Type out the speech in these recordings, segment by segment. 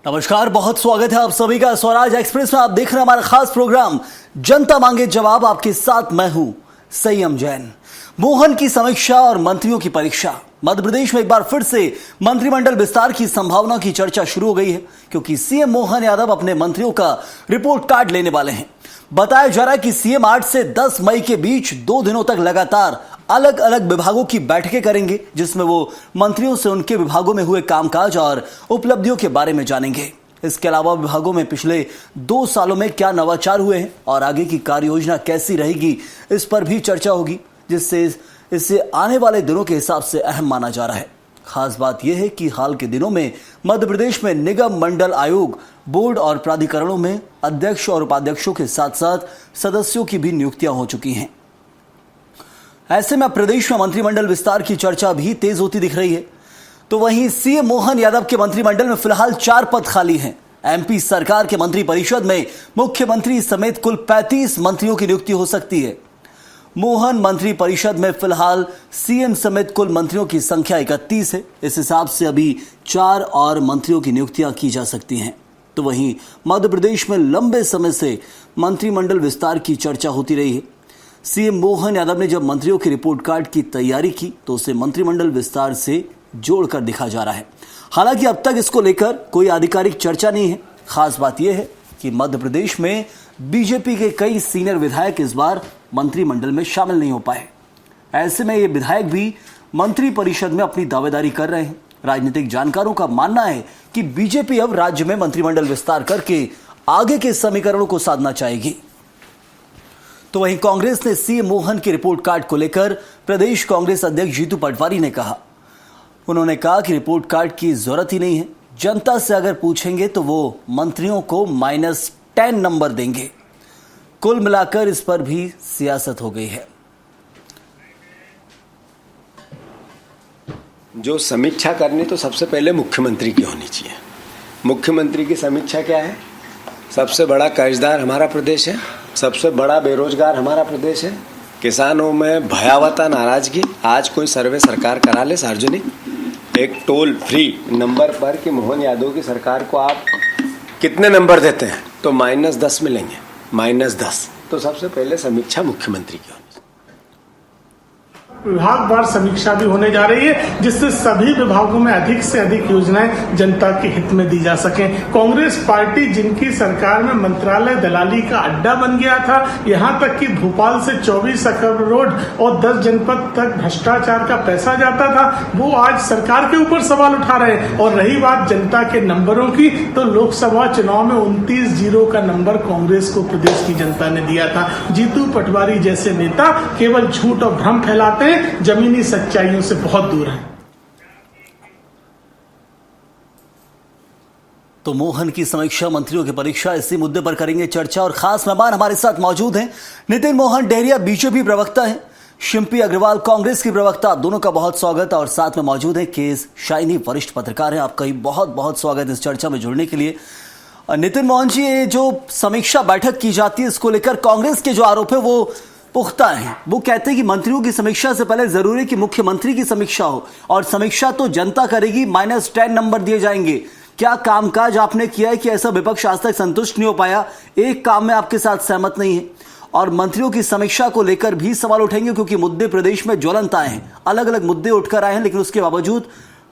नमस्कार, बहुत स्वागत है आप सभी का स्वराज एक्सप्रेस में। आप देख रहे हैं हमारा खास प्रोग्राम जनता मांगे जवाब। आपके साथ मैं हूं संयम जैन। मोहन की समीक्षा और मंत्रियों की परीक्षा। मध्य प्रदेश में एक बार फिर से मंत्रिमंडल विस्तार की संभावना की चर्चा शुरू हो गई है, क्योंकि सीएम मोहन यादव अपने मंत्रियों का रिपोर्ट कार्ड लेने वाले हैं। बताया जा रहा है कि सीएम 8 से 10 मई के बीच 2 दिनों तक लगातार अलग अलग विभागों की बैठकें करेंगे, जिसमें वो मंत्रियों से उनके विभागों में हुए कामकाज और उपलब्धियों के बारे में जानेंगे। इसके अलावा विभागों में पिछले 2 सालों में क्या नवाचार हुए हैं और आगे की कार्य योजना कैसी रहेगी, इस पर भी चर्चा होगी, जिससे इसे आने वाले दिनों के हिसाब से अहम माना जा रहा है। खास बात यह है कि हाल के दिनों में मध्य प्रदेश में निगम, मंडल, आयोग, बोर्ड और प्राधिकरणों में अध्यक्ष और उपाध्यक्षों के साथ साथ सदस्यों की भी नियुक्तियां हो चुकी हैं। ऐसे में प्रदेश में मंत्रिमंडल विस्तार की चर्चा भी तेज होती दिख रही है। तो वहीं सीएम मोहन यादव के मंत्रिमंडल में फिलहाल 4 पद खाली हैं। एमपी सरकार के मंत्री परिषद में मुख्यमंत्री समेत कुल 35 मंत्रियों की नियुक्ति हो सकती है। मोहन मंत्री परिषद में फिलहाल सीएम समेत कुल मंत्रियों की संख्या 31 है। इस हिसाब से अभी 4 और मंत्रियों की नियुक्तियां की जा सकती हैं। तो वहीं मध्य प्रदेश में लंबे समय से मंत्रिमंडल विस्तार की चर्चा होती रही है। सीएम मोहन यादव ने जब मंत्रियों के रिपोर्ट कार्ड की तैयारी की तो उसे मंत्रिमंडल विस्तार से जोड़कर दिखा जा रहा है। हालांकि अब तक इसको लेकर कोई आधिकारिक चर्चा नहीं है। खास बात यह है कि मध्य प्रदेश में बीजेपी के कई सीनियर विधायक इस बार मंत्रिमंडल में शामिल नहीं हो पाए। ऐसे में ये विधायक भी मंत्री परिषद में अपनी दावेदारी कर रहे हैं। राजनीतिक जानकारों का मानना है कि बीजेपी अब राज्य में मंत्रिमंडल विस्तार करके आगे के समीकरणों को साधना चाहेगी। तो वहीं कांग्रेस ने सीएम मोहन के रिपोर्ट कार्ड को लेकर प्रदेश कांग्रेस अध्यक्ष जीतू पटवारी ने कहा। उन्होंने कहा कि रिपोर्ट कार्ड की जरूरत ही नहीं है। जनता से अगर पूछेंगे तो वो मंत्रियों को -10 नंबर देंगे। कुल मिलाकर इस पर भी सियासत हो गई है। जो समीक्षा करनी तो सबसे पहले मुख्यमंत्री की होनी चाहिए। मुख्यमंत्री की समीक्षा क्या है? सबसे बड़ा कर्जदार हमारा प्रदेश है, सबसे बड़ा बेरोजगार हमारा प्रदेश है, किसानों में भयावह नाराजगी। आज कोई सर्वे सरकार करा ले सार्वजनिक, एक टोल फ्री नंबर पर कि मोहन यादव की सरकार को आप कितने नंबर देते हैं, तो -10 मिलेंगे, -10। तो सबसे पहले समीक्षा मुख्यमंत्री की होनी। विभागवार समीक्षा भी होने जा रही है, जिससे सभी विभागों में अधिक से अधिक योजनाएं जनता के हित में दी जा सकें। कांग्रेस पार्टी जिनकी सरकार में मंत्रालय दलाली का अड्डा बन गया था, यहां तक कि भोपाल से 24 करोड़ और 10 जनपद तक भ्रष्टाचार का पैसा जाता था, वो आज सरकार के ऊपर सवाल उठा रहे हैं। और रही बात जनता के नंबरों की, तो लोकसभा चुनाव में 29-0 का नंबर कांग्रेस को प्रदेश की जनता ने दिया था। जीतू पटवारी जैसे नेता केवल झूठ और भ्रम फैलाते हैं, जमीनी सच्चाइयों से बहुत दूर है। तो मोहन की समीक्षा, मंत्रियों की परीक्षा, इसी मुद्दे पर करेंगे चर्चा। और खास मेहमान हमारे साथ मौजूद हैं। नितिन मोहन डेहरिया बीजेपी प्रवक्ता हैं, शिल्पी अग्रवाल कांग्रेस की प्रवक्ता। दोनों का बहुत स्वागत। और साथ में मौजूद हैं केस शाइनी, वरिष्ठ पत्रकार हैं। आपका ही बहुत बहुत स्वागत इस चर्चा में जुड़ने के लिए। नितिन मोहन जी, ये जो समीक्षा बैठक की जाती है, इसको लेकर कांग्रेस के जो आरोप है वो पुख्ता है। वो कहते हैं कि मंत्रियों की समीक्षा से पहले जरूरी है कि मुख्यमंत्री की समीक्षा हो, और समीक्षा तो जनता करेगी, -10 नंबर दिए जाएंगे। क्या कामकाज आपने किया है कि ऐसा विपक्ष आज तक संतुष्ट नहीं हो पाया? एक काम में आपके साथ सहमत नहीं है, और मंत्रियों की समीक्षा को लेकर भी सवाल उठेंगे, क्योंकि मुद्दे प्रदेश में ज्वलंत आए हैं, अलग अलग मुद्दे उठकर आए हैं। लेकिन उसके बावजूद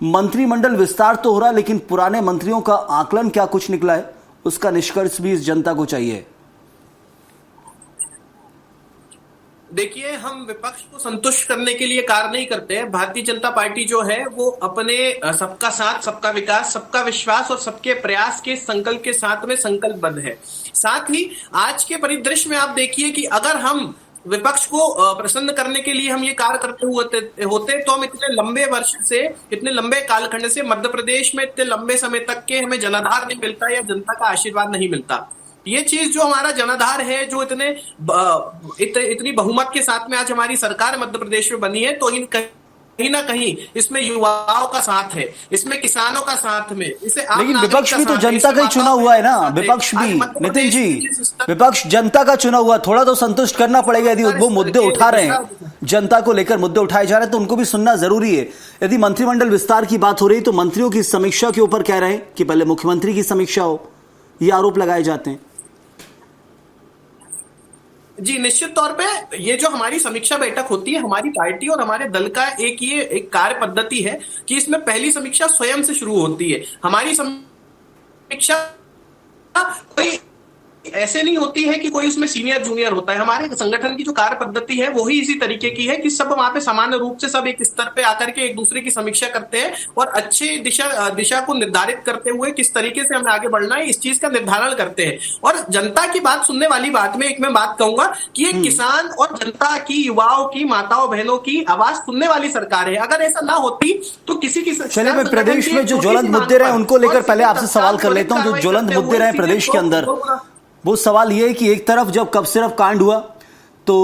मंत्रिमंडल विस्तार तो हो रहा है, लेकिन पुराने मंत्रियों का आकलन क्या कुछ निकला है, उसका निष्कर्ष भी इस जनता को चाहिए। देखिए, हम विपक्ष को संतुष्ट करने के लिए कार्य नहीं करते हैं। भारतीय जनता पार्टी जो है वो अपने सबका साथ, सबका विकास, सबका विश्वास और सबके प्रयास के संकल्प के साथ में संकल्पबद्ध है। साथ ही आज के परिदृश्य में आप देखिए कि अगर हम विपक्ष को प्रसन्न करने के लिए हम ये कार्य करते होते तो हम इतने लंबे वर्ष से, इतने लंबे कालखंड से मध्य प्रदेश में इतने लंबे समय तक के हमें जनाधार नहीं मिलता या जनता का आशीर्वाद नहीं मिलता। ये चीज जो हमारा जनाधार है, जो इतनी बहुमत के साथ में आज हमारी सरकार मध्य प्रदेश में बनी है, तो इन कहीं ना कहीं इसमें युवाओं का साथ है, इसमें किसानों का साथ में, इसे लेकिन विपक्ष भी तो जनता का ही चुना हुआ है ना, विपक्ष भी, नितिन जी, विपक्ष जनता का चुना हुआ, थोड़ा तो संतुष्ट करना पड़ेगा। यदि वो मुद्दे उठा रहे हैं, जनता को लेकर मुद्दे उठाए जा रहे हैं, तो उनको भी सुनना जरूरी है। यदि मंत्रिमंडल विस्तार की बात हो रही तो मंत्रियों की समीक्षा के ऊपर कह रहे हैं कि पहले मुख्यमंत्री की समीक्षा हो, ये आरोप लगाए जाते हैं। जी, निश्चित तौर पे ये जो हमारी समीक्षा बैठक होती है, हमारी पार्टी और हमारे दल का एक कार्य पद्धति है कि इसमें पहली समीक्षा स्वयं से शुरू होती है। हमारी समीक्षा कोई ऐसे नहीं होती है कि कोई उसमें सीनियर जूनियर होता है। हमारे संगठन की जो कार्य पद्धति है वो ही इसी तरीके की है कि सब वहां पे सामान्य रूप से सब एक स्तर पे आकर के एक दूसरे की समीक्षा करते हैं और अच्छे दिशा को निर्धारित करते हुए किस तरीके से हमें आगे बढ़ना है इस चीज का निर्धारण करते हैं। और जनता की बात सुनने वाली बात में एक मैं बात कहूंगा कि ये किसान और जनता की, युवाओं की, माताओं बहनों की आवाज सुनने वाली सरकार है। अगर ऐसा ना होती तो किसी की। चलिए, मैं प्रदेश में जो ज्वलंत मुद्दे रहे उनको लेकर पहले आपसे सवाल कर लेता हूं। जो ज्वलंत मुद्दे रहे प्रदेश के अंदर, वो सवाल ये है कि एक तरफ जब कब सिर्फ कांड हुआ तो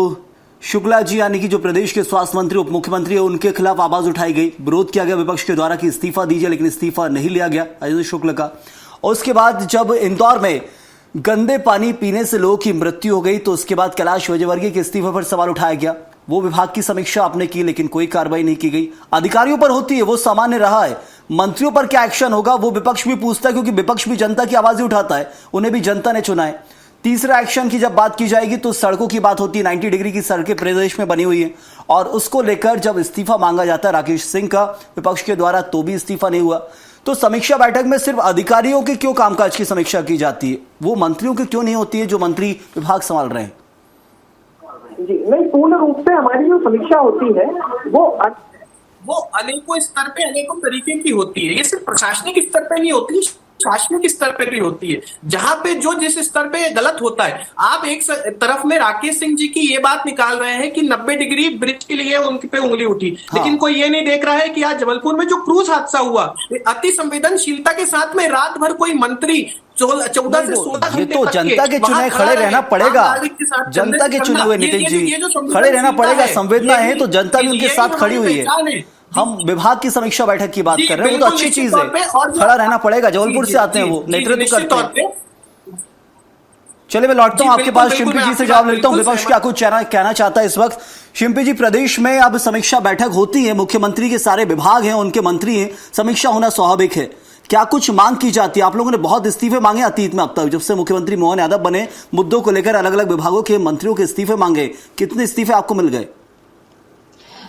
शुक्ला जी यानी कि जो प्रदेश के स्वास्थ्य मंत्री, उप मुख्यमंत्री है, उनके खिलाफ आवाज उठाई गई, विरोध किया गया विपक्ष के द्वारा कि इस्तीफा दीजिए, लेकिन इस्तीफा नहीं लिया गया अजय शुक्ला का। और उसके बाद जब इंदौर में गंदे पानी पीने से लोगों की मृत्यु हो गई तो उसके बाद कैलाश विजयवर्गीय के इस्तीफे पर सवाल उठाया गया। वो विभाग की समीक्षा आपने की लेकिन कोई कार्रवाई नहीं की गई। अधिकारियों पर होती है, वो सामान्य रहा है। मंत्रियों पर क्या एक्शन होगा वो विपक्ष भी पूछता है, क्योंकि विपक्ष भी जनता की आवाज ही उठाता है, उन्हें भी जनता ने चुना है। तीसरा एक्शन की जब बात की जाएगी तो सड़कों की बात होती है। 90 डिग्री की सड़कें प्रदेश में बनी हुई है और उसको लेकर जब इस्तीफा मांगा जाता है राकेश सिंह का विपक्ष के द्वारा तो भी इस्तीफा नहीं हुआ। तो समीक्षा बैठक में सिर्फ अधिकारियों के क्यों कामकाज की समीक्षा की जाती है, वो मंत्रियों की क्यों नहीं होती है जो मंत्री विभाग संभाल रहे हैं? जी नहीं, पूर्ण रूप से हमारी जो समीक्षा होती है वो अनेकों स्तर पे, अनेकों तरीके की होती है। ये सिर्फ प्रशासनिक स्तर पे नहीं होती, शासनिक स्तर पे भी होती है। जहां पे जो जिस स्तर पे गलत होता है, आप एक तरफ में राकेश सिंह जी की ये बात निकाल रहे हैं कि 90 डिग्री ब्रिज के लिए उनके पे उंगली उठी, लेकिन कोई ये नहीं देख रहा है कि आज जबलपुर में जो क्रूज हादसा हुआ, अति संवेदनशीलता के साथ में रात भर कोई मंत्री 14 से 16 घंटे, ये तो जनता के चुनाव खड़े रहना पड़ेगा, जनता के चुने हुए नितिन जी खड़े रहना पड़ेगा। संवेदना है तो जनता भी उनके साथ खड़ी हुई है। हम विभाग की समीक्षा बैठक की बात कर रहे हैं, वो तो अच्छी चीज है, खड़ा रहना पड़ेगा। जबलपुर से आते हैं, वो नेतृत्व करते हैं। चलिए, मैं लौटता हूं आपके पास, शिंपी जी से जवाब लेता हूं। विपक्ष क्या कुछ कहना चाहता है इस वक्त? शिंपी जी, प्रदेश में अब समीक्षा बैठक होती है, मुख्यमंत्री के सारे विभाग हैं, उनके मंत्री हैं, समीक्षा होना स्वाभाविक है। क्या कुछ मांग की जाती है? आप लोगों ने बहुत इस्तीफे मांगे अतीत में, अब तक जब से मुख्यमंत्री मोहन यादव बने, मुद्दों को लेकर अलग अलग विभागों के मंत्रियों के इस्तीफे मांगे, कितने इस्तीफे आपको मिल गए?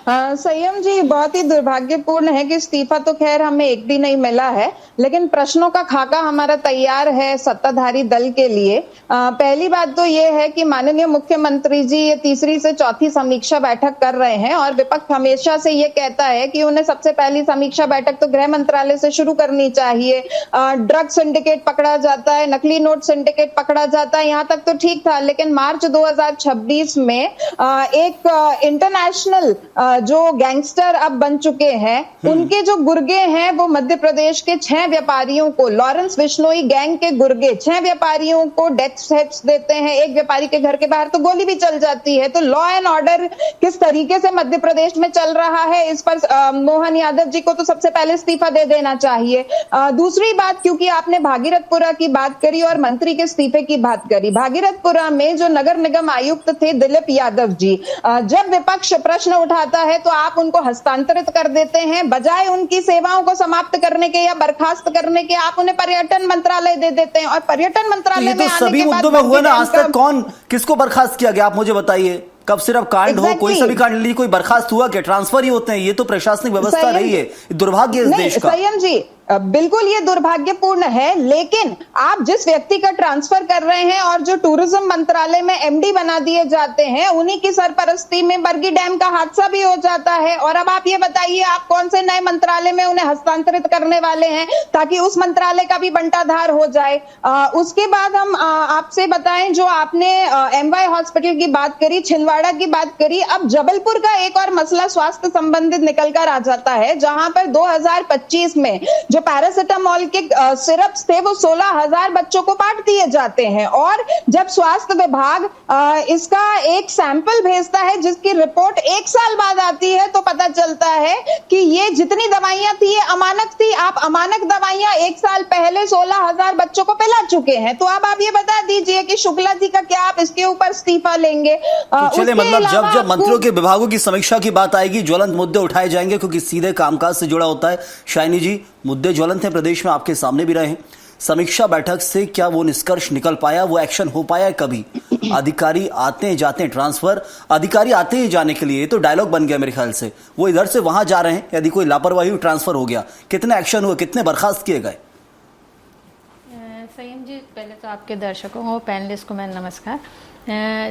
संयम जी, बहुत ही दुर्भाग्यपूर्ण है कि इस्तीफा तो खैर हमें एक भी नहीं मिला है, लेकिन प्रश्नों का खाका हमारा तैयार है सत्ताधारी दल के लिए। पहली बात तो ये है कि माननीय मुख्यमंत्री जी ये तीसरी से चौथी समीक्षा बैठक कर रहे हैं और विपक्ष हमेशा से ये कहता है कि उन्हें सबसे पहली समीक्षा बैठक तो गृह मंत्रालय से शुरू करनी चाहिए। ड्रग सिंडिकेट पकड़ा जाता है, नकली नोट सिंडिकेट पकड़ा जाता है, यहाँ तक तो ठीक था, लेकिन मार्च 2026 में एक इंटरनेशनल जो गैंगस्टर अब बन चुके हैं, उनके जो गुर्गे हैं वो मध्य प्रदेश के 6 व्यापारियों को, लॉरेंस बिश्नोई गैंग के गुर्गे 6 व्यापारियों को डेथ थ्रेट्स देते हैं। एक व्यापारी के घर के बाहर तो गोली भी चल जाती है। तो लॉ एंड ऑर्डर किस तरीके से मध्य प्रदेश में चल रहा है, इस पर मोहन यादव जी को तो सबसे पहले इस्तीफा दे देना चाहिए। दूसरी बात, क्योंकि आपने भागीरथपुरा की बात करी और मंत्री के इस्तीफे की बात करी, भागीरथपुरा में जो नगर निगम आयुक्त थे दिलीप यादव जी, जब विपक्ष प्रश्न उठाता है तो आप उनको हस्तांतरित कर देते हैं, बजाय उनकी सेवाओं को समाप्त करने के या बर्खास्त करने के आप उन्हें पर्यटन मंत्रालय दे देते हैं। और पर्यटन मंत्रालय में सभी मुद्दों में हुआ ना, आज तक कौन किसको बर्खास्त किया गया आप मुझे बताइए? कब सिर्फ कांड हो, कोई सभी कांड ली, कोई बर्खास्त हुआ क्या? ट्रांसफर ही होते हैं, ये तो प्रशासनिक व्यवस्था रही है, दुर्भाग्य इस देश का। संयम जी, बिल्कुल ये दुर्भाग्यपूर्ण है, लेकिन आप जिस व्यक्ति का ट्रांसफर कर रहे हैं और जो टूरिज्म मंत्रालय में एमडी बना दिए जाते हैं, उन्हीं की सरपरस्ती में बरगी डैम का हादसा भी हो जाता है। और अब आप ये बताइए, आप कौन से नए मंत्रालय में उन्हें हस्तांतरित करने वाले हैं ताकि उस मंत्रालय का भी बंटाधार हो जाए। उसके बाद हम आपसे बताएं, जो आपने एमवाई हॉस्पिटल की बात करी, छिंदवाड़ा की बात करी, अब जबलपुर का एक और मसला स्वास्थ्य संबंधित निकल कर आ जाता है, जहां पर 2025 में जो पैरासिटामोल के सिरप्स थे वो 16,000 बच्चों को बांट दिए जाते हैं। और जब स्वास्थ्य विभाग इसका एक सैंपल भेजता है जिसकी रिपोर्ट 1 साल बाद आती है, तो पता चलता चलता है कि ये जितनी दवाइयां थी ये अमानक थी। आप अमानक दवाइयां 1 साल पहले 16,000 बच्चों को पिला चुके हैं। तो अब आप ये बता दीजिए कि शुक्ला जी का क्या आप इसके ऊपर इस्तीफा लेंगे? तो चले, मतलब जब मंत्रियों के विभागों की समीक्षा की बात आएगी ज्वलंत मुद्दे उठाए जाएंगे, क्योंकि सीधे कामकाज से जुड़ा होता है। शाइनी जी, मुद्दे ज्वलंत हैं, प्रदेश में आपके सामने भी रहे हैं। समीक्षा बैठक से क्या वो निष्कर्ष निकल पाया, वो एक्शन हो पाया? कभी अधिकारी आते हैं जाते हैं, ट्रांसफर अधिकारी आते हैं जाने के लिए, तो डायलॉग बन गया मेरे ख्याल से। वो इधर से वहां जा रहे हैं, यदि कोई लापरवाही ट्रांसफर हो गया, कितने एक्शन हुए, कितने बर्खास्त किए गए? संयम जी, पहले तो आपके दर्शकों को, पैनलिस्ट को मैं नमस्कार।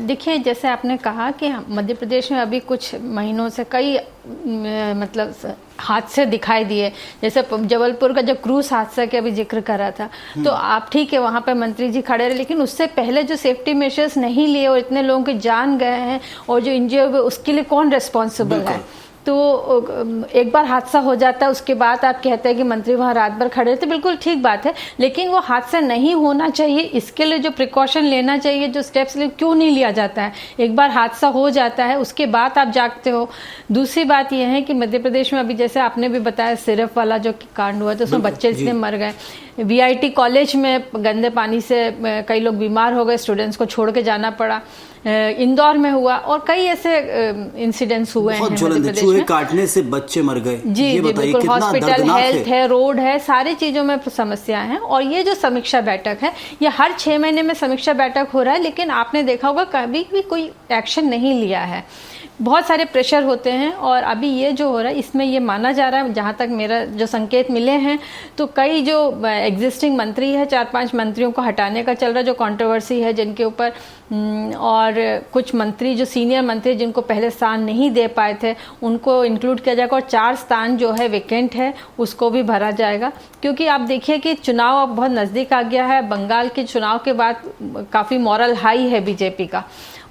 देखिए, जैसे आपने कहा कि मध्य प्रदेश में अभी कुछ महीनों से कई मतलब हादसे दिखाई दिए। जैसे जबलपुर का जब क्रूज हादसा के अभी जिक्र करा था, तो आप ठीक है वहाँ पे मंत्री जी खड़े रहे, लेकिन उससे पहले जो सेफ्टी मेजर्स नहीं लिए और इतने लोगों के जान गए हैं और जो इंजर्ड हुए, उसके लिए कौन रिस्पॉन्सिबल है? तो एक बार हादसा हो जाता है, उसके बाद आप कहते हैं कि मंत्री वहाँ रात भर खड़े थे, बिल्कुल ठीक बात है, लेकिन वो हादसा नहीं होना चाहिए, इसके लिए जो प्रिकॉशन लेना चाहिए, जो स्टेप्स क्यों नहीं लिया जाता है? एक बार हादसा हो जाता है, उसके बाद आप जागते हो। दूसरी बात यह है कि मध्य प्रदेश में अभी जैसे आपने भी बताया सिरफ वाला जो कांड हुआ, तो उसमें बच्चे इतने मर गए। VIT कॉलेज में गंदे पानी से कई लोग बीमार हो गए, स्टूडेंट्स को छोड़ के जाना पड़ा। इंदौर में हुआ और कई ऐसे इंसिडेंट्स हुए हैं मध्य प्रदेश में। काटने से बच्चे मर गए। जी जी, बिल्कुल। हॉस्पिटल, हेल्थ है, रोड है, सारी चीजों में समस्याएं हैं। और ये जो समीक्षा बैठक है, ये हर 6 महीने में समीक्षा बैठक हो रहा है, लेकिन आपने देखा होगा कभी भी कोई एक्शन नहीं लिया है। बहुत सारे प्रेशर होते हैं और अभी ये जो हो रहा है इसमें ये माना जा रहा है, जहाँ तक मेरा जो संकेत मिले हैं, तो कई जो एग्जिस्टिंग मंत्री है, 4-5 मंत्रियों को हटाने का चल रहा है, जो कंट्रोवर्सी है जिनके ऊपर, और कुछ मंत्री जो सीनियर मंत्री जिनको पहले स्थान नहीं दे पाए थे उनको इंक्लूड किया जाएगा, और 4 स्थान जो है वेकेंट है उसको भी भरा जाएगा। क्योंकि आप देखिए कि चुनाव अब बहुत नज़दीक आ गया है। बंगाल के चुनाव के बाद काफ़ी मॉरल हाई है बीजेपी का,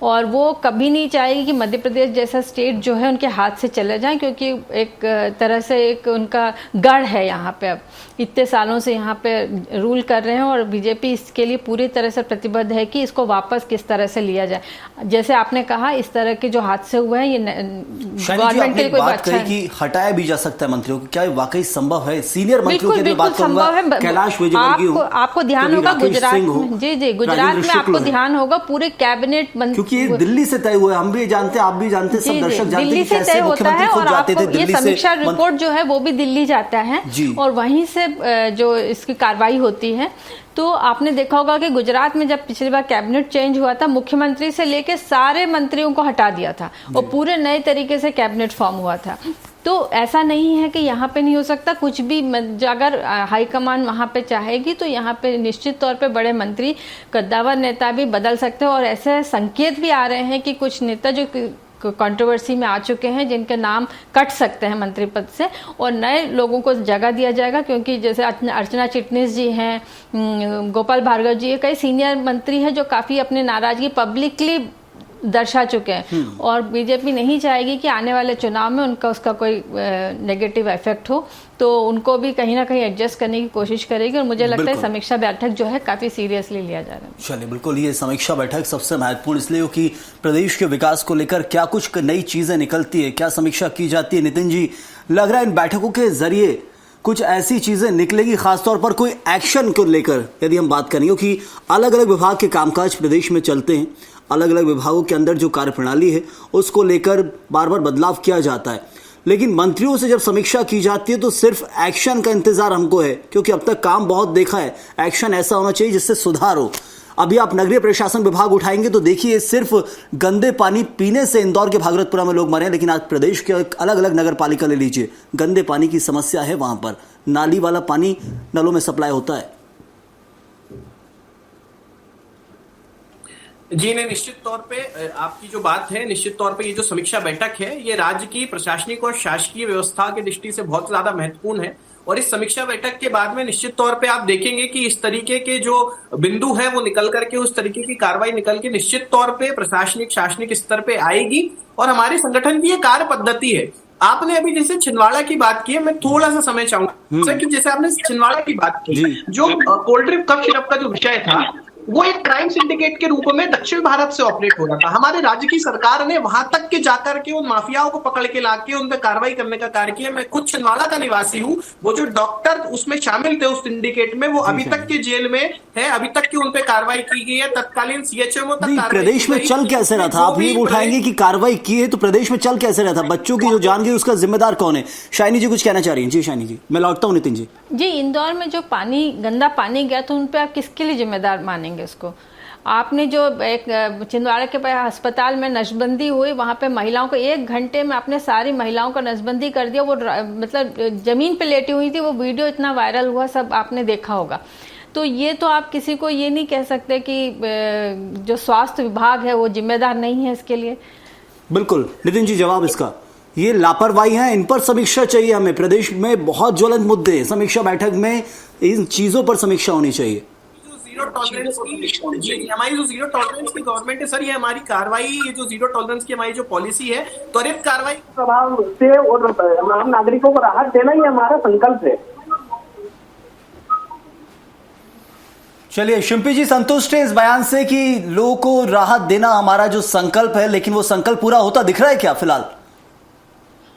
और वो कभी नहीं चाहेगी कि मध्य प्रदेश जैसा स्टेट जो है उनके हाथ से चले जाए, क्योंकि एक तरह से एक उनका गढ़ है यहाँ पे। अब इतने सालों से यहाँ पे रूल कर रहे हैं और बीजेपी इसके लिए पूरी तरह से प्रतिबद्ध है कि इसको वापस किस तरह से लिया जाए। जैसे आपने कहा, इस तरह के जो हादसे हुए हैं, ये गवर्नमेंट के लिए कोई बात है कि हटाया भी जा सकता है मंत्रियों को, क्या वाकई संभव है? सीनियर मंत्रियों की बात करूंगा, कैलाश विजयवर्गीय हो, आपको ध्यान होगा गुजरात में, जी गुजरात में आपको ध्यान होगा पूरे कैबिनेट मंत्री, क्योंकि ये दिल्ली से तय हुआ है, हम भी जानते हैं, आप भी जानते हैं, सब दर्शक जानते हैं दिल्ली से तय होता है। और आपको ये समीक्षा रिपोर्ट जो है वो भी दिल्ली जाता है और वहीं से जो इसकी कार्रवाई होती है। तो आपने देखा होगा कि गुजरात में जब पिछली बार कैबिनेट चेंज हुआ था, मुख्यमंत्री से लेके सारे मंत्रियों को हटा दिया था और पूरे नए तरीके से कैबिनेट फॉर्म हुआ था। तो ऐसा नहीं है कि यहाँ पे नहीं हो सकता कुछ भी। अगर हाईकमान वहाँ पे चाहेगी तो यहाँ पे निश्चित तौर पे बड़े मंत्री, कद्दावर नेता भी बदल सकते हैं। और ऐसे संकेत भी आ रहे हैं कि कुछ नेता जो कंट्रोवर्सी में आ चुके हैं, जिनके नाम कट सकते हैं मंत्री पद से, और नए लोगों को जगह दिया जाएगा। क्योंकि जैसे अर्चना चिटनिस जी हैं, गोपाल भार्गव जी है, कई सीनियर मंत्री हैं जो काफ़ी अपनी नाराजगी पब्लिकली दर्शा चुके हैं, और बीजेपी नहीं चाहेगी कि आने वाले चुनाव में उसका कोई नेगेटिव इफेक्ट हो, तो उनको भी कहीं ना कहीं एडजस्ट करने की कोशिश करेगी। और मुझे लगता है समीक्षा बैठक जो है काफी सीरियसली लिया जा रहा है। चलिए, बिल्कुल, ये समीक्षा बैठक सबसे महत्वपूर्ण इसलिए हो कि प्रदेश के विकास को लेकर क्या कुछ नई चीजें निकलती है, क्या समीक्षा की जाती है। नितिन जी, लग रहा है इन बैठकों के जरिए कुछ ऐसी चीजें निकलेगी, खासतौर पर कोई एक्शन को लेकर यदि हम बात करेंगे, क्योंकि अलग अलग विभाग के कामकाज प्रदेश में चलते हैं, अलग अलग विभागों के अंदर जो कार्यप्रणाली है उसको लेकर बार बार बदलाव किया जाता है। लेकिन मंत्रियों से जब समीक्षा की जाती है तो सिर्फ एक्शन का इंतजार हमको है, क्योंकि अब तक काम बहुत देखा है। एक्शन ऐसा होना चाहिए जिससे सुधार हो। अभी आप नगरीय प्रशासन विभाग उठाएंगे तो देखिए, सिर्फ गंदे पानी पीने से इंदौर के भागरतपुरा में लोग मरे, लेकिन आज प्रदेश के अलग अलग नगर पालिका ले लीजिए, गंदे पानी की समस्या है। वहां पर नाली वाला पानी नलों में सप्लाई होता है। जी नहीं, निश्चित तौर पे आपकी जो बात है, निश्चित तौर पे ये जो समीक्षा बैठक है ये राज्य की प्रशासनिक और शासकीय व्यवस्था की दृष्टि से बहुत ज्यादा महत्वपूर्ण है। और इस समीक्षा बैठक के बाद में निश्चित तौर पे आप देखेंगे कि इस तरीके के जो बिंदु है वो निकल करके, उस तरीके की कार्रवाई निकल के निश्चित तौर पे प्रशासनिक शासनिक स्तर पे आएगी। और हमारे संगठन की ये कार्य पद्धति है। आपने अभी जैसे छिंदवाड़ा की बात की है, मैं थोड़ा सा समय चाहूंगा कि जैसे आपने छिंदवाड़ा की बात की, जो पोल्ट्री कफ सिरप का जो विषय था, वो एक क्राइम सिंडिकेट के रूप में दक्षिण भारत से ऑपरेट हो रहा था। हमारे राज्य की सरकार ने वहां तक के जाकर के उन माफियाओं को पकड़ के लाके उन पर कार्रवाई करने का कार्य किया। मैं खुद छिंदवाड़ा का निवासी हूँ। वो जो डॉक्टर उसमें शामिल थे उस सिंडिकेट में, वो अभी तक के जेल में है, अभी तक की उन पर कार्रवाई की गई है। तत्कालीन सीएचएमओ तक कार्रवाई प्रदेश में चल कैसे रहा था? आप ये उठाएंगे कि कार्रवाई की है तो प्रदेश में चल कैसे रहा था? बच्चों की जो जान गई उसका जिम्मेदार कौन है? शाइनी जी कुछ कहना चाह रही हैं? जी शाइनी जी, मैं लौटता हूँ नितिन जी। जी, इंदौर में जो पानी, गंदा पानी गया तो उन पे आप किसके लिए जिम्मेदार मानेंगे उसको? आपने जो एक छिंदवाड़ा के अस्पताल में नसबंदी हुई, वहां पे महिलाओं को 1 घंटे में आपने सारी महिलाओं को नसबंदी कर दिया। वो मतलब जमीन पे लेटी हुई थी, वो वीडियो इतना वायरल हुआ, सब आपने देखा होगा। तो ये तो आप किसी को ये नहीं कह सकते कि जो स्वास्थ्य विभाग है वो जिम्मेदार नहीं है इसके लिए। बिल्कुल नितिन जी, जवाब इसका? ये लापरवाही है, इन पर समीक्षा चाहिए हमें। प्रदेश में बहुत ज्वलंत मुद्दे, समीक्षा बैठक में इन चीजों पर समीक्षा होनी चाहिए। जीरो टॉलरेंस की हमारी जो जीरो टॉलरेंस की गवर्नमेंट है सर, ये हमारी कार्रवाई, ये जो जीरो टॉलरेंस की हमारी जो पॉलिसी है, त्वरित कार्रवाई प्रभाव से और आम नागरिकों को राहत देना ही हमारा संकल्प है। चलिए, शिल्पी जी संतुष्ट है इस बयान से कि लोगों को राहत देना हमारा जो संकल्प है, लेकिन वो संकल्प पूरा होता दिख रहा है क्या फिलहाल?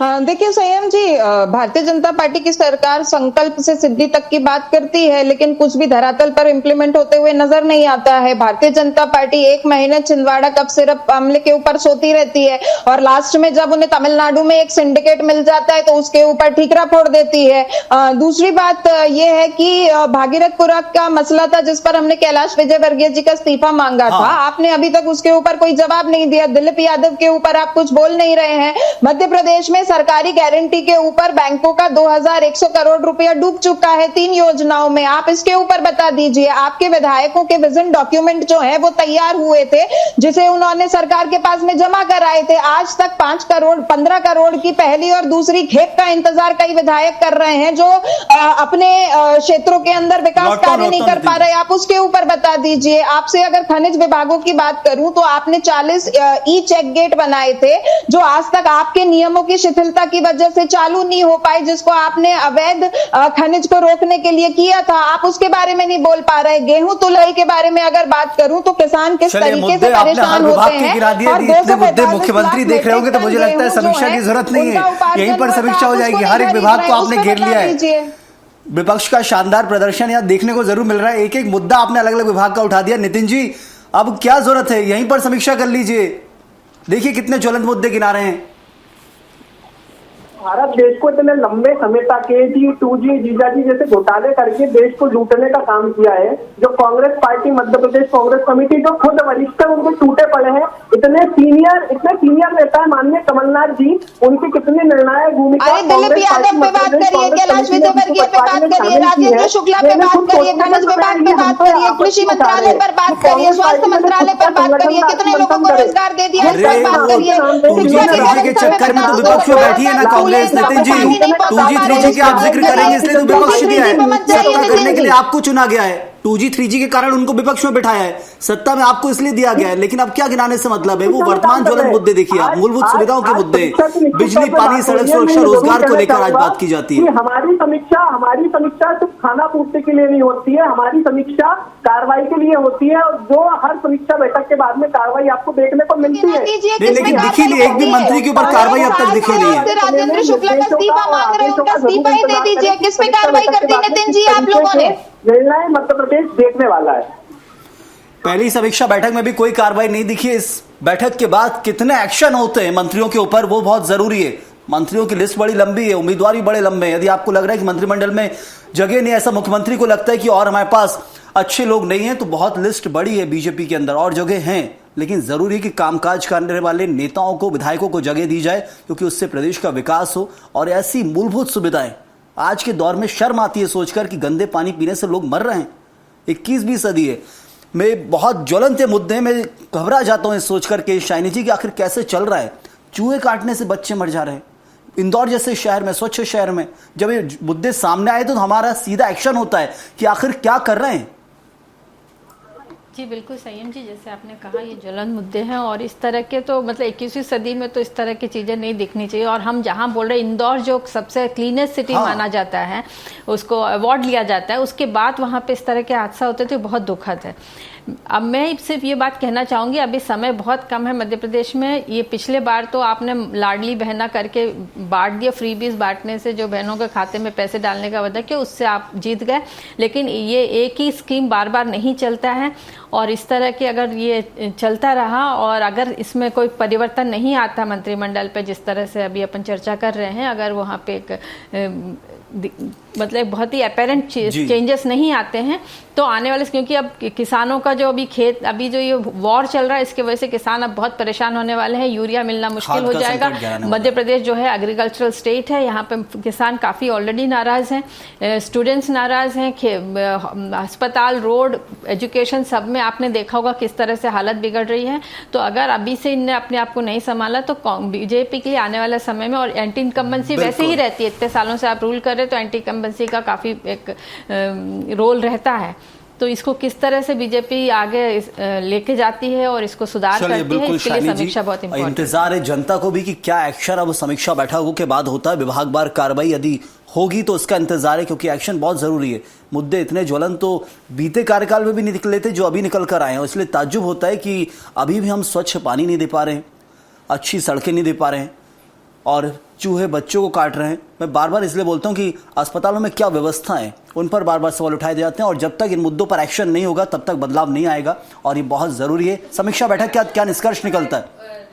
देखिए संयम जी, भारतीय जनता पार्टी की सरकार संकल्प से सिद्धि तक की बात करती है, लेकिन कुछ भी धरातल पर इम्प्लीमेंट होते हुए नजर नहीं आता है। भारतीय जनता पार्टी 1 महीने छिंदवाड़ा कप सिरप मामले के ऊपर सोती रहती है और लास्ट में जब उन्हें तमिलनाडु में एक सिंडिकेट मिल जाता है तो उसके ऊपर ठीकरा फोड़ देती है। दूसरी बात यह है कि भागीरथपुरा का मसला था जिस पर हमने कैलाश विजयवर्गीय जी का इस्तीफा मांगा था। आपने अभी तक उसके ऊपर कोई जवाब नहीं दिया। दिलीप यादव के ऊपर आप कुछ बोल नहीं रहे हैं। मध्य प्रदेश में सरकारी गारंटी के ऊपर बैंकों का 2100 करोड़ रुपया डूब चुका है 3 योजनाओं में। आप इसके ऊपर बता दीजिए। आपके विधायकों के विजन डॉक्यूमेंट जो है वो तैयार हुए थे, जिसे उन्होंने सरकार के पास में जमा कराए थे। आज तक 5 करोड़ 15 करोड़ की पहली और दूसरी खेप का इंतजार कई विधायक कर रहे हैं, जो अपने क्षेत्रों के अंदर विकास कार्य नहीं कर पा रहे। आप उसके ऊपर बता दीजिए। आपसे अगर खनिज विभागों की बात करूं तो आपने 40 ई चेक गेट बनाए थे, जो आज तक आपके नियमों की शिथिलता की वजह से चालू नहीं हो पाए, जिसको आपने अवैध खनिज को रोकने के लिए किया था। आप उसके बारे में नहीं बोल पा रहे। गेहूं तुलाई के बारे में अगर बात करूं तो किसान किस तरीके से परेशान होते हैं और मुद्दे मुख्यमंत्री देख रहे होंगे तो मुझे लगता है समीक्षा की जरूरत नहीं है, यहीं पर समीक्षा हो जाएगी। हर एक विभाग को आपने घेर लिया है। विपक्ष का शानदार प्रदर्शन यहाँ देखने को जरूर मिल रहा है। एक एक मुद्दा आपने अलग अलग विभाग का उठा दिया। नितिन जी, अब क्या जरूरत है? यहीं पर समीक्षा कर लीजिए। देखिए कितने ज्वलंत मुद्दे गिना रहे हैं। भारत देश को इतने लंबे समय तक जी 2G जीजाजी जैसे घोटाले करके देश को लूटने का काम किया है। जो कांग्रेस पार्टी, मध्य प्रदेश कांग्रेस कमेटी, जो खुद वरिष्ठ उनको टूटे पड़े हैं, इतने सीनियर नेता है माननीय कमलनाथ जी, उनकी कितनी निर्णायक भूमिका। दिलीप यादव पे बात करिए, कैलाश विजयवर्गीय पे बात करिए, राजेंद्र शुक्ला पे बात करिए, खनिज विभाग पे बात करिए, कृषि मंत्रालय पर बात करिए, स्वास्थ्य मंत्रालय पर बात करिए, कितने लोगों को रोजगार दे दिया इस पर बात करिए। चक्कर में तो विपक्ष में बैठी है ना कांग्रेस। नितिन जी, 2G 3G के आप जिक्र करेंगे इसलिए तो विपक्ष दिया है। सत्ता करने के लिए आपको चुना गया है। 2G 3G के कारण उनको विपक्ष में बिठाया है। सत्ता में आपको इसलिए दिया गया है। लेकिन अब क्या गिनाने से मतलब है? वो वर्तमान ज्वलंत मुद्दे देखिए आप, मूलभूत सुविधाओं के मुद्दे, बिजली, पानी, सड़क सुरक्षा, रोजगार को लेकर आज बात की जाती है। हमारी समीक्षा सिर्फ खाना पूर्ति के लिए नहीं होती है, हमारी समीक्षा कार्रवाई के लिए होती है। जो हर समीक्षा बैठक के बाद में कार्रवाई आपको देखने को मिलती है। लेकिन दिखी नहीं, एक भी मंत्री के ऊपर कार्रवाई अब तक दिखी नहीं है। राजेंद्र शुक्ला का इस्तीफा मांग रहे हैं, उनका इस्तीफा ही दे दीजिए। किस पे कार्रवाई कर दी नितिन जी आप लोगों ने? निर्णय मध्य प्रदेश देखने वाला है। पहली समीक्षा बैठक में भी कोई कार्रवाई नहीं दिखी। इस बैठक के बाद कितने एक्शन होते हैं मंत्रियों के ऊपर, वो बहुत जरूरी है। मंत्रियों की लिस्ट बड़ी लंबी है, उम्मीदवार भी बड़े लंबे हैं। यदि आपको लग रहा है कि मंत्रिमंडल में जगह नहीं, ऐसा मुख्यमंत्री को लगता है कि और हमारे पास अच्छे लोग नहीं हैं, तो बहुत लिस्ट बड़ी है बीजेपी के अंदर, और जगह हैं। लेकिन जरूरी है कि कामकाज करने वाले नेताओं को, विधायकों को जगह दी जाए, क्योंकि उससे प्रदेश का विकास हो। और ऐसी मूलभूत सुविधाएं, आज के दौर में शर्म आती है सोचकर कि गंदे पानी पीने से लोग मर रहे हैं। 21वीं सदी है। मैं बहुत ज्वलंत मुद्दे में घबरा जाता हूं इस सोचकर के शाइनी जी कि आखिर कैसे चल रहा है। चूहे काटने से बच्चे मर जा रहे हैं। इंदौर जैसे शहर में, स्वच्छ शहर में जब ये मुद्दे सामने आए तो हमारा सीधा एक्शन होता है कि आखिर क्या कर रहे हैं। जी बिल्कुल संयम जी, जैसे आपने कहा ये ज्वलंत मुद्दे हैं और इस तरह के तो मतलब 21वीं सदी में तो इस तरह की चीज़ें नहीं दिखनी चाहिए। और हम जहां बोल रहे हैं इंदौर जो सबसे क्लीनेस्ट सिटी माना जाता है, उसको अवार्ड लिया जाता है, उसके बाद वहां पे इस तरह के हादसा होते थे, बहुत दुखद है। अब मैं सिर्फ ये बात कहना चाहूंगी, अभी समय बहुत कम है मध्य प्रदेश में। ये पिछले बार तो आपने लाडली बहना करके बांट दिया, फ्रीबीज बांटने से जो बहनों के खाते में पैसे डालने का वादा किया उससे आप जीत गए, लेकिन ये एक ही स्कीम बार बार नहीं चलता है। और इस तरह के अगर ये चलता रहा और अगर इसमें कोई परिवर्तन नहीं आता मंत्रिमंडल पे, जिस तरह से अभी अपन चर्चा कर रहे हैं, अगर वहाँ पे एक मतलब बहुत ही अपेरेंट चेंजेस नहीं आते हैं तो आने वाले, क्योंकि अब किसानों का जो अभी जो ये वॉर चल रहा है इसकी वजह से किसान अब बहुत परेशान होने वाले हैं, यूरिया मिलना मुश्किल हो जाएगा। मध्य प्रदेश जो है एग्रीकल्चरल स्टेट है, यहाँ पे किसान काफ़ी ऑलरेडी नाराज़ हैं, स्टूडेंट्स नाराज़ हैं, अस्पताल, रोड, एजुकेशन सब में आपने देखा होगा किस तरह से हालत बिगड़ रही है। तो अगर अभी से इनने अपने आप को नहीं संभाला तो बीजेपी के लिए आने वाले समय में, और एंटी इनकम्बेंसी वैसे ही रहती है, इतने सालों से आप रूल कर रहे तो एंटी इनकम्बेंसी का काफ़ी एक रोल रहता है। तो इसको किस तरह से बीजेपी आगे लेके जाती है और इसको सुधार करती है, इसके लिए समीक्षा बहुत इंपॉर्टेंट। इंतजार है जनता को भी कि क्या एक्शन अब समीक्षा बैठकों के बाद होता है, विभागवार कार्रवाई यदि होगी तो उसका इंतजार है, क्योंकि एक्शन बहुत जरूरी है। मुद्दे इतने ज्वलंत तो बीते कार्यकाल में भी नहीं निकले थे जो अभी निकल कर आए हैं, इसलिए ताज्जुब होता है कि अभी भी हम स्वच्छ पानी नहीं दे पा रहे हैं, अच्छी सड़कें नहीं दे पा रहे हैं और चूहे बच्चों को काट रहे हैं। मैं बार बार इसलिए बोलता हूं कि अस्पतालों में क्या व्यवस्था है उन पर बार बार सवाल उठाए जाते हैं, और जब तक इन मुद्दों पर एक्शन नहीं होगा तब तक बदलाव नहीं आएगा, और ये बहुत जरूरी है। समीक्षा बैठक क्या निष्कर्ष निकलता है?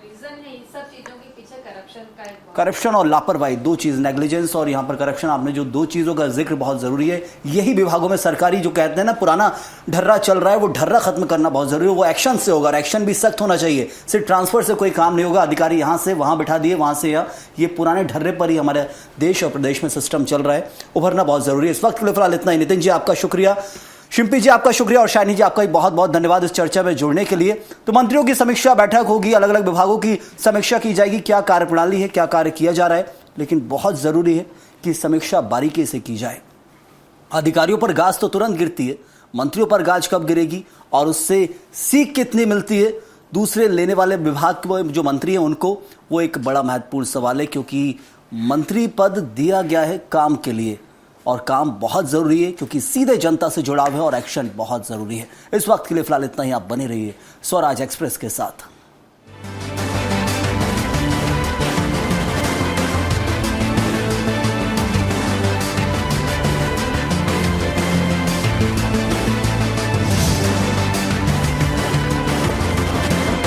करप्शन और लापरवाही, दो चीज, नेग्लिजेंस और यहाँ पर करप्शन, आपने जो दो चीजों का जिक्र बहुत जरूरी है। यही विभागों में सरकारी जो कहते हैं ना पुराना ढर्रा चल रहा है, वो ढर्रा खत्म करना बहुत जरूरी है। वो एक्शन से होगा और एक्शन भी सख्त होना चाहिए, सिर्फ ट्रांसफर से कोई काम नहीं होगा, अधिकारी यहाँ से वहां बिठा दिए, वहां से यहाँ, ये पुराने ढर्रे पर ही हमारे देश और प्रदेश में सिस्टम चल रहा है, उभरना बहुत जरूरी है। इस वक्त के लिए फिलहाल इतना ही। नितिन जी आपका शुक्रिया, शिल्पी जी आपका शुक्रिया और शाइनी जी आपका बहुत बहुत धन्यवाद इस चर्चा में जुड़ने के लिए। तो मंत्रियों की समीक्षा बैठक होगी, अलग अलग विभागों की समीक्षा की जाएगी, क्या कार्यप्रणाली है, क्या कार्य किया जा रहा है, लेकिन बहुत जरूरी है कि समीक्षा बारीकी से की जाए। अधिकारियों पर गाज तो तुरंत गिरती है, मंत्रियों पर गाज कब गिरेगी और उससे सीख कितनी मिलती है दूसरे लेने वाले विभाग के जो मंत्री हैं उनको, वो एक बड़ा महत्वपूर्ण सवाल है, क्योंकि मंत्री पद दिया गया है काम के लिए और काम बहुत जरूरी है, क्योंकि सीधे जनता से जुड़ाव है और एक्शन बहुत जरूरी है। इस वक्त के लिए फिलहाल इतना ही। आप बने रहिए स्वराज एक्सप्रेस के साथ।